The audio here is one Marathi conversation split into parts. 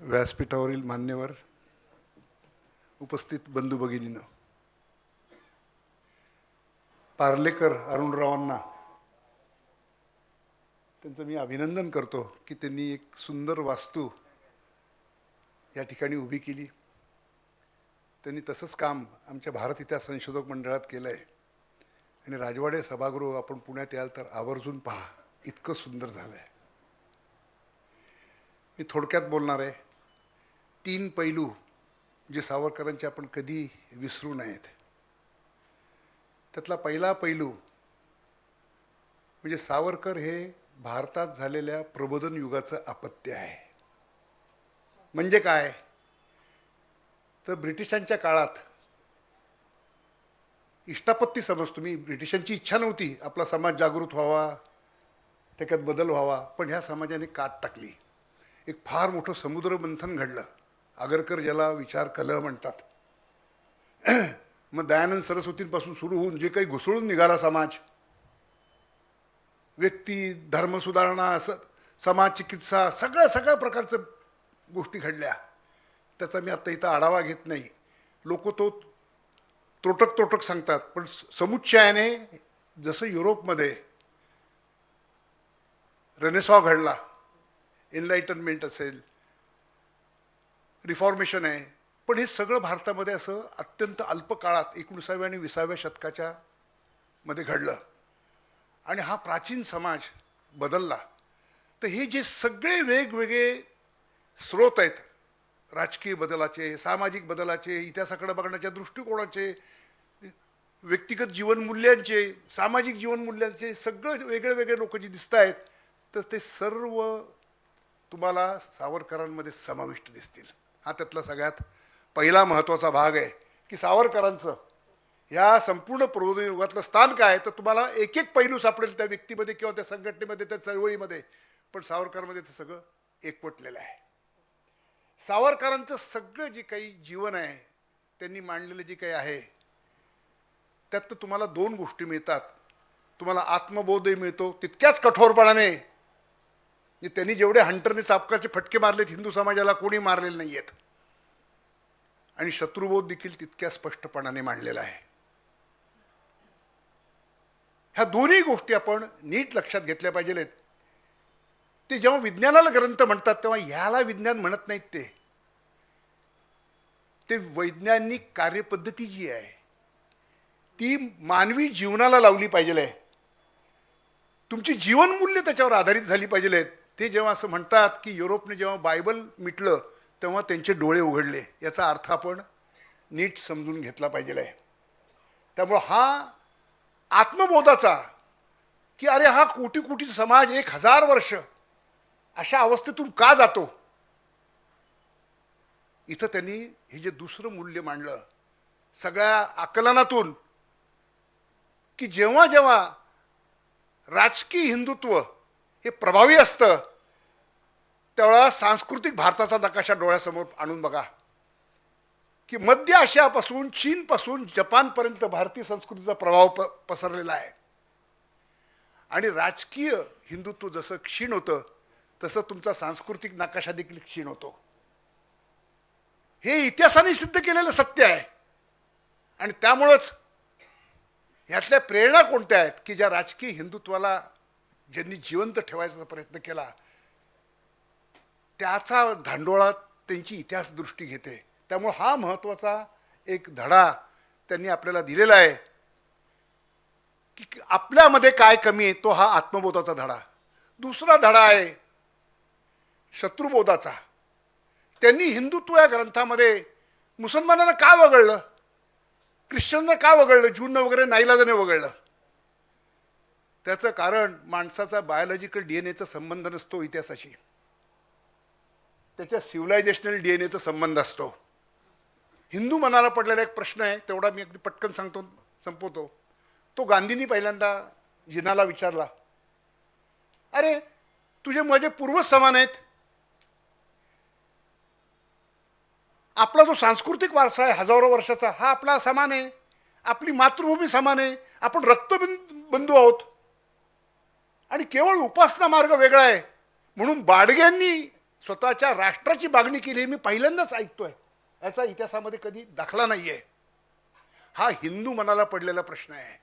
व्यासपीठावरील मान्यवर, उपस्थित बंधू भगिनींनो, पार्लेकर अरुणरावांना त्यांचं मी अभिनंदन करतो की त्यांनी एक सुंदर वास्तू या ठिकाणी उभी केली. त्यांनी तसंच काम आमच्या भारत इतिहास संशोधक मंडळात केलं आहे आणि राजवाडे सभागृह आपण पुण्यात याल तर आवर्जून पहा, इतकं सुंदर झालं आहे. मी थोडक्यात बोलणार आहे. 3 पैलू जे सावरकरांचे आपण कधी विसरू नयेत. त्यातला पहिला पैलू म्हणजे सावरकर हे भारतात झालेल्या प्रबोधन युगाचं अपत्य आहे. म्हणजे काय तर ब्रिटिशांच्या काळात इष्टापत्ती समजतो मी, ब्रिटिशांची इच्छा नव्हती आपला समाज जागृत व्हावा, त्याच्यात बदल व्हावा, पण ह्या समाजाने काट टाकली. एक फार मोठं समुद्र मंथन घडलं. आगरकर ज्याला विचार कलह म्हणतात. मग दयानंद सरस्वतींपासून सुरू होऊन जे काही घुसळून निघाला समाज, व्यक्ती धर्मसुधारणा, समाज चिकित्सा, सगळ्या प्रकारच्या गोष्टी घडल्या. त्याचा मी आता इथं आढावा घेत नाही. लोक तो तोटक सांगतात, पण समुच्चयाने जसं युरोपमध्ये रेनेसॉ घडला, एनलाइटनमेंट असेल, रिफॉर्मेशन आहे, पण हे सगळं भारतामध्ये असं अत्यंत अल्प काळात 19व्या आणि 20व्या शतकाच्या मध्ये घडलं आणि हा प्राचीन समाज बदलला. तर हे जे सगळे वेगवेगळे स्रोत आहेत, राजकीय बदलाचे, सामाजिक बदलाचे, इतिहासाकडे बघण्याच्या दृष्टिकोनाचे, व्यक्तिगत जीवनमूल्यांचे, सामाजिक जीवनमूल्यांचे, सगळं वेगळे लोक जे दिसत आहेत, तर ते सर्व तुम्हाला सावरकरांमध्ये समाविष्ट दिसतील. हा त्यातला सगळ्यात पहिला महत्त्वाचा भाग आहे की सावरकरांचं ह्या संपूर्ण प्रबोधन युगातलं स्थान काय, तर तुम्हाला एक पैलू सापडेल त्या व्यक्तीमध्ये किंवा त्या संघटनेमध्ये, त्या चळवळीमध्ये, पण सावरकरांमध्ये ते सगळं एकवटलेलं आहे. सावरकरांचं सगळं जे काही जीवन आहे, त्यांनी मांडलेलं जे काही आहे, त्यात तर तुम्हाला 2 गोष्टी मिळतात. तुम्हाला आत्मबोधही मिळतो तितक्याच कठोरपणाने. त्यांनी जेवढे हंटरने चापकाचे फटके मारलेत हिंदू समाजाला कोणी मारलेले नाही आहेत, आणि शत्रुबोध देखील तितक्या स्पष्टपणाने मांडलेला आहे. ह्या दोन्ही गोष्टी आपण नीट लक्षात घेतल्या पाहिजेत. ते जेव्हा विज्ञानाला ग्रंथ म्हणतात तेव्हा ह्याला विज्ञान म्हणत नाहीत. ते वैज्ञानिक कार्यपद्धती जी आहे ती मानवी जीवनाला लावली पाहिजे. तुमची जीवनमूल्य त्याच्यावर आधारित झाली पाहिजे. ते जेव्हा असं म्हणतात की युरोपने जेव्हा बायबल मिटलं तेव्हा त्यांचे डोळे उघडले, याचा अर्थ आपण नीट समजून घेतला पाहिजे. त्यामुळं हा आत्मबोधाचा की अरे हा कोटी समाज 1000 वर्ष अशा अवस्थेतून का जातो, इथं त्यांनी हे जे दुसरं मूल्य मांडलं सगळ्या आकलनातून, की जेव्हा जेव्हा राजकीय हिंदुत्व हे प्रभावी असतं त्यावेळा सांस्कृतिक भारताचा नकाशा डोळ्यासमोर आणून बघा की मध्य आशियापासून, चीनपासून जपानपर्यंत भारतीय संस्कृतीचा प्रभाव पसरलेला आहे. आणि राजकीय हिंदुत्व जसं क्षीण होतं तसं तुमचा सांस्कृतिक नकाशा देखील क्षीण होतो. हे इतिहासाने सिद्ध केलेलं सत्य आहे. आणि त्यामुळंच ह्यातल्या प्रेरणा कोणत्या आहेत की ज्या राजकीय हिंदुत्वाला ज्यांनी जिवंत ठेवायचा प्रयत्न केला त्याचा धांडोळा त्यांची इतिहास दृष्टी घेते. त्यामुळे हा महत्त्वाचा एक धडा त्यांनी आपल्याला दिलेला आहे की आपल्यामध्ये काय कमी आहे, तो हा आत्मबोधाचा धडा. दुसरा धडा आहे शत्रुबोधाचा. त्यांनी हिंदुत्व या ग्रंथामध्ये मुसलमानांना का वगळलं, ख्रिश्चनना का वगळलं, ज्यूंना वगैरे नाईलाजाने वगळलं. त्याचं कारण माणसाचा बायोलॉजिकल DNA चा संबंध नसतो इतिहासाशी, त्याच्या सिव्हिलायझेशनल DNA चा संबंध असतो. हिंदू मनाला पडलेला एक प्रश्न आहे, तेवढा मी अगदी पटकन सांगतो, संपवतो. तो गांधींनी पहिल्यांदा जिनाला विचारला, अरे तुझे माझे पूर्वज समान आहेत, आपला जो सांस्कृतिक वारसा आहे हजारो वर्षाचा हा आपला समान आहे, आपली मातृभूमी समान आहे, आपण रक्तबंधू आहोत, आणि केवळ उपासना मार्ग वेगळा आहे म्हणून बाडग्यांनी स्वतःच्या राष्ट्राची मागणी केली मी पहिल्यांदाच ऐकतोय. याचा इतिहासामध्ये कधी दाखला नाहीये. हा हिंदू मनाला पडलेला प्रश्न आहे.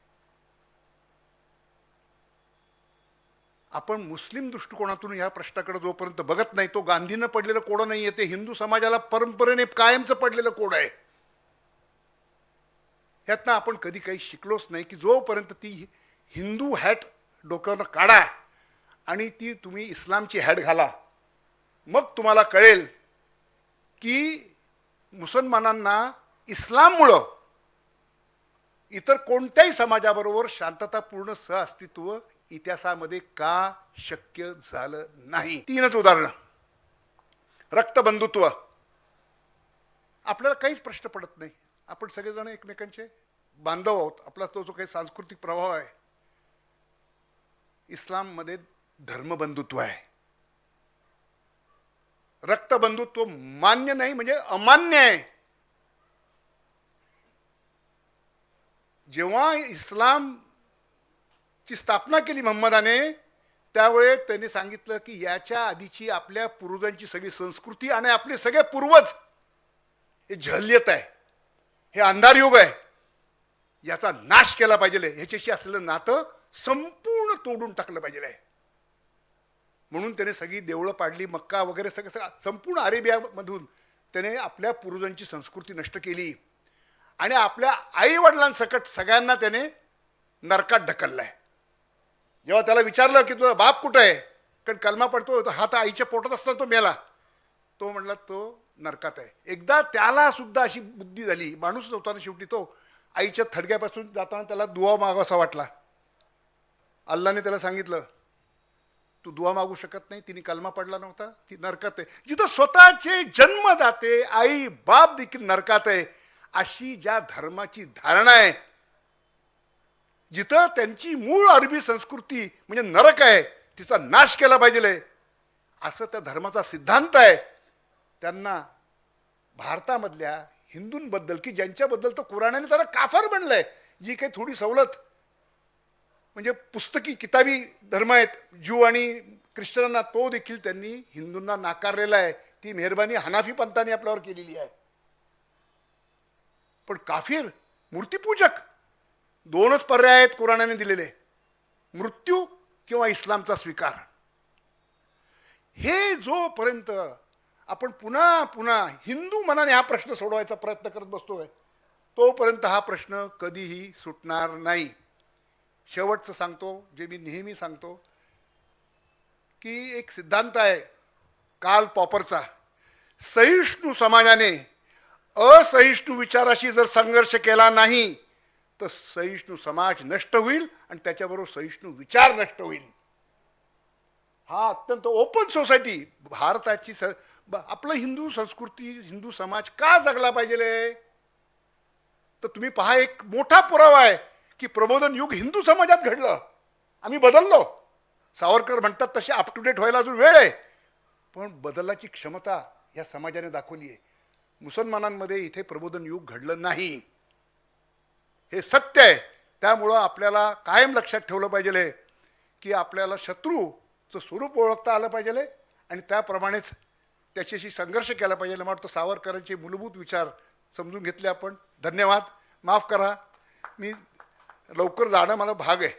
आपण मुस्लिम दृष्टिकोनातून या प्रश्नाकडे जोपर्यंत बघत नाही, तो गांधीनं पडलेलं कोड नाहीये, ते हिंदू समाजाला परंपरेने कायमचं पडलेलं कोड आहे. यातनं आपण कधी काही शिकलोच नाही की जोपर्यंत ती हिंदू हॅट डोक्यावर काढा आणि ती तुम्ही इस्लामची हॅट घाला, मग तुम्हाला कळेल की मुसलमानांना इस्लाममुळं इतर कोणत्याही समाजाबरोबर शांततापूर्ण सहअस्तित्व इतिहासामध्ये का शक्य झालं नाही. 3च उदाहरणं. रक्तबंधुत्व. आपल्याला काहीच प्रश्न पडत नाही. आपण सगळेजण एकमेकांचे बांधव आहोत. आपला तो जो काही सांस्कृतिक प्रभाव आहे. इस्लाममध्ये धर्मबंधुत्व आहे. रक्तबंधुत्व मान्य नाही म्हणजे अमान्य आहे. जेव्हा इस्लामची स्थापना केली मुहम्मदाने, त्यावेळेस त्यांनी सांगितलं की याच्या आधीची आपल्या पूर्वजांची सगळी संस्कृती आणि आपले सगळे पूर्वज हे जहलियत आहे, हे अंधार युग आहे, याचा नाश केला पाहिजे, ह्याच्याशी असलेलं नातं संपूर्ण तोडून टाकलं पाहिजे. म्हणून त्याने सगळी देवळं पाडली, मक्का वगैरे सगळं संपूर्ण अरेबियामधून त्याने आपल्या पूर्वजांची संस्कृती नष्ट केली आणि आपल्या आई वडिलांसकट सगळ्यांना त्याने नरकात ढकललाय. जेव्हा त्याला विचारलं की तुझा बाप कुठं आहे, कारण कलमा पडतो, हा तर आईच्या पोटात असताना तो मेला, तो म्हणला तो नरकात आहे. एकदा त्याला सुद्धा अशी बुद्धी झाली, माणूस होता ना शेवटी, तो आईच्या थडग्यापासून जाताना त्याला दुवा मागावासा वाटला. अल्लाने त्याला सांगितलं तू दुवा मागू शकत नाही, तिने कलमा पडला नव्हता, ती नरकात आहे. जिथं स्वतःचे जन्मदाते आई बाप देखील नरकात आहे, अशी ज्या धर्माची धारणा आहे, जिथं त्यांची मूळ अरबी संस्कृती म्हणजे नरक आहे, तिचा नाश केला पाहिजे असं त्या धर्माचा सिद्धांत आहे, त्यांना भारतामधल्या हिंदूंबद्दल की ज्यांच्याबद्दल तो कुराणाने त्याला काफर बनलंय, जी काही थोडी सवलत म्हणजे पुस्तकी किताबी धर्म आहेत ज्यू आणि ख्रिश्चनांना, तो देखील त्यांनी हिंदूंना नाकारलेला आहे. ती मेहरबानी हनाफी पंथाने आपल्यावर केलेली आहे. पण काफिर, मूर्तीपूजक, 2च पर्याय आहेत कुराणाने दिलेले, मृत्यू किंवा इस्लामचा स्वीकार. हे जोपर्यंत आपण पुन्हा पुन्हा हिंदू मनाने हा प्रश्न सोडवायचा प्रयत्न करत बसतोय, तोपर्यंत हा प्रश्न कधीही सुटणार नाही. शेवटचं सांगतो, जे मी नेहमी सांगतो की एक सिद्धांत आहे कार्ल पॉपरचा, सहिष्णू समाजाने असहिष्णू विचाराशी जर संघर्ष केला नाही तर सहिष्णू समाज नष्ट होईल आणि त्याच्याबरोबर सहिष्णू विचार नष्ट होईल. हा अत्यंत ओपन सोसायटी भारताची आपलं हिंदू संस्कृती, हिंदू समाज का जगला पाहिजे, तर तुम्ही पहा, एक मोठा पुरावा आहे की प्रबोधन युग हिंदू समाजात घडलं. आम्ही बदललो. सावरकर म्हणतात तसे अप टू डेट व्हायला अजून वेळ आहे, पण बदलाची क्षमता या समाजाने दाखवली आहे. मुसलमानांमध्ये इथे प्रबोधन युग घडलं नाही, हे सत्य आहे. त्यामुळं आपल्याला कायम लक्षात ठेवलं पाहिजे की आपल्याला शत्रूचं स्वरूप ओळखता आलं पाहिजे आणि त्याप्रमाणेच त्याच्याशी संघर्ष केला पाहिजे. मला वाटतं सावरकरांचे मूलभूत विचार समजून घेतले आपण. धन्यवाद. माफ करा, मी लवकर जाणं मला भाग आहे.